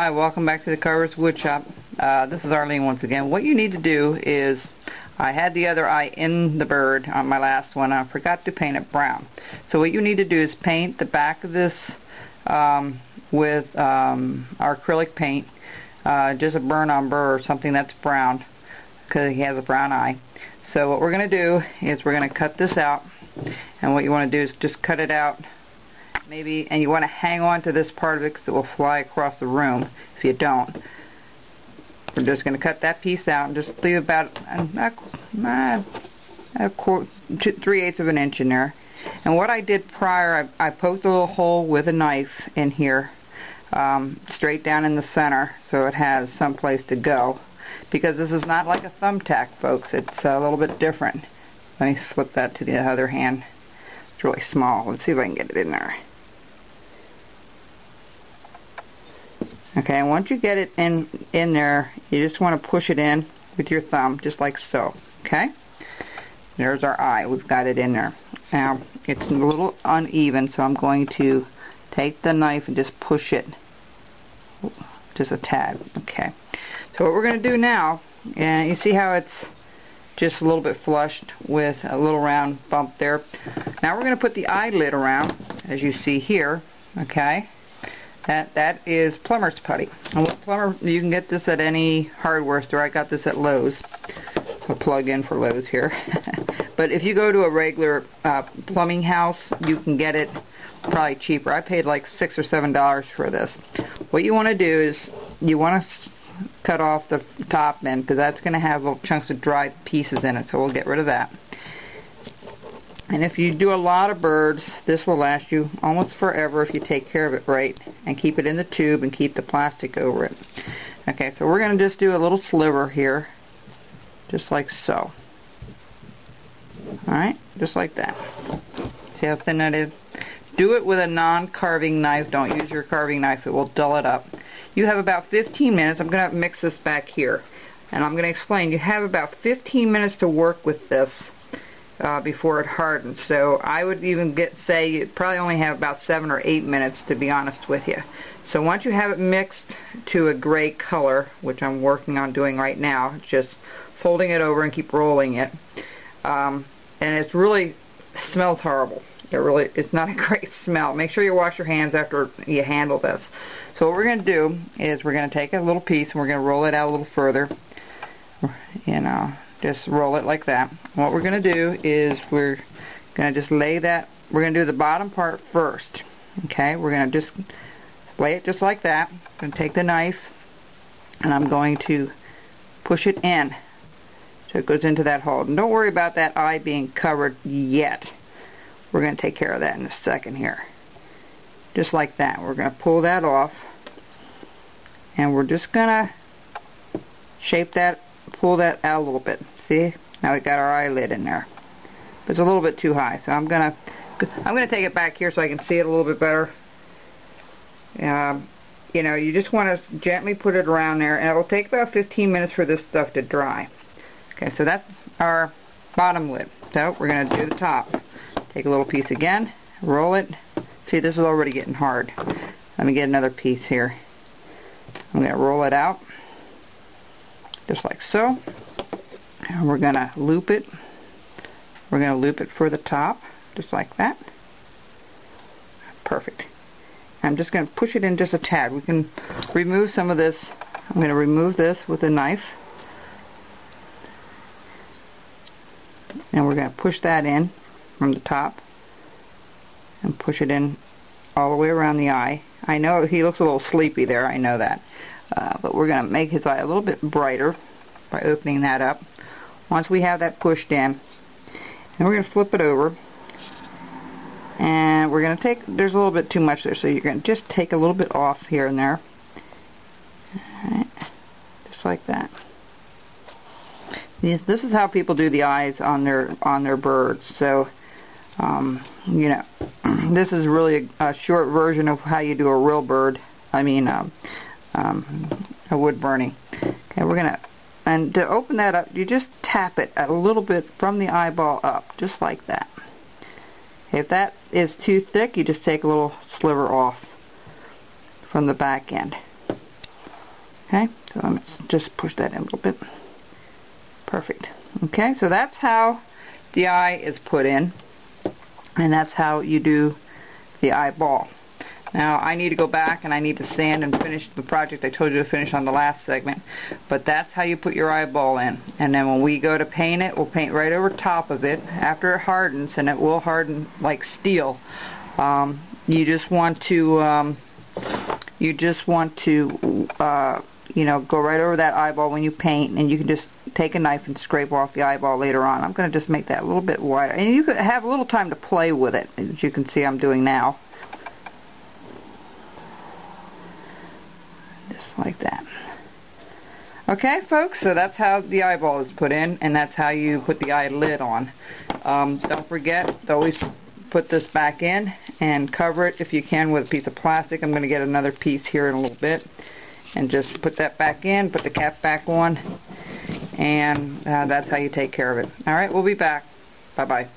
Hi, welcome back to the Carver's Wood Shop. This is Arlene once again. What you need to do is, I had the other eye in the bird on my last one. I forgot to paint it brown. So what you need to do is paint the back of this with our acrylic paint, just a burnt umber or something that's brown, because he has a brown eye. So what we're going to do is we're going to cut this out, and what you want to do is just cut it out. Maybe, and you want to hang on to this part of it because it will fly across the room if you don't. We're just going to cut that piece out and just leave about 3/8 of an inch in there. And what I did prior, I poked a little hole with a knife in here, straight down in the center, so it has some place to go. Because this is not like a thumbtack, folks. It's a little bit different. Let me flip that to the other hand. It's really small. Let's see if I can get it in there. Okay, and once you get it in there, you just want to push it in with your thumb, just like so. Okay? There's our eye. We've got it in there. Now, it's a little uneven, so I'm going to take the knife and just push it just a tad. Okay. So what we're going to do now, and you see how it's just a little bit flushed with a little round bump there. Now we're going to put the eyelid around, as you see here. Okay? That is plumber's putty. And with plumber, you can get this at any hardware store. I got this at Lowe's. I'll plug in for Lowe's here. But if you go to a regular plumbing house, you can get it probably cheaper. I paid like $6 or $7 for this. What you want to do is you want to cut off the top end, because that's going to have little chunks of dried pieces in it, so we'll get rid of that. And if you do a lot of birds, this will last you almost forever if you take care of it right and keep it in the tube and keep the plastic over it. Okay, so we're going to just do a little sliver here, just like so. Alright, just like that. See how thin that is? Do it with a non-carving knife. Don't use your carving knife. It will dull it up. You have about 15 minutes. I'm going to mix this back here, and I'm going to explain. You have about 15 minutes to work with this before it hardens. So I would even say you probably only have about 7 or 8 minutes, to be honest with you. So once you have it mixed to a gray color, which I'm working on doing right now, just folding it over and keep rolling it. And it really smells horrible. It's not a great smell. Make sure you wash your hands after you handle this. So what we're going to do is we're going to take a little piece and we're going to roll it out a little further. You know, just roll it like that. What we're going to do is we're going to just lay that. We're going to do the bottom part first. Okay, we're going to just lay it just like that. I'm going to take the knife and I'm going to push it in so it goes into that hole. And don't worry about that eye being covered yet. We're going to take care of that in a second here. Just like that. We're going to pull that off. And we're just going to shape that, pull that out a little bit. See? Now we got our eyelid in there. But it's a little bit too high. So I'm going to take it back here so I can see it a little bit better. You know, you just want to gently put it around there. And it will take about 15 minutes for this stuff to dry. Okay, so that's our bottom lid. So we're going to do the top. Take a little piece again, roll it. See, this is already getting hard. Let me get another piece here. I'm going to roll it out, just like so. And we're going to loop it. We're going to loop it for the top, just like that. Perfect. I'm just going to push it in just a tad. We can remove some of this. I'm going to remove this with a knife. And we're going to push that in from the top and push it in all the way around the eye. I know he looks a little sleepy there, I know that. But we're going to make his eye a little bit brighter by opening that up. Once we have that pushed in, and we're going to flip it over, and we're going to take, there's a little bit too much there, so you're going to just take a little bit off here and there. Alright, just like that. This is how people do the eyes on their birds. So, you know, this is really a short version of how you do a real bird. I mean, a wood burning. Okay, we're gonna, and to open that up, you just tap it a little bit from the eyeball up, just like that. If that is too thick, you just take a little sliver off from the back end. Okay, so I'm just push that in a little bit. Perfect. Okay, so that's how the eye is put in, and that's how you do the eyeball. Now I need to go back and I need to sand and finish the project I told you to finish on the last segment, but that's how you put your eyeball in. And then when we go to paint it, we'll paint right over top of it after it hardens, and it will harden like steel. You just want to you know, go right over that eyeball when you paint, and you can just take a knife and scrape off the eyeball later on. I'm going to just make that a little bit wider, and you could have a little time to play with it, as you can see I'm doing now. Just like that. Okay, folks, so that's how the eyeball is put in, and that's how you put the eyelid on. Don't forget to always put this back in and cover it if you can with a piece of plastic. I'm going to get another piece here in a little bit and just put that back in, put the cap back on, and that's how you take care of it. Alright, we'll be back. Bye-bye.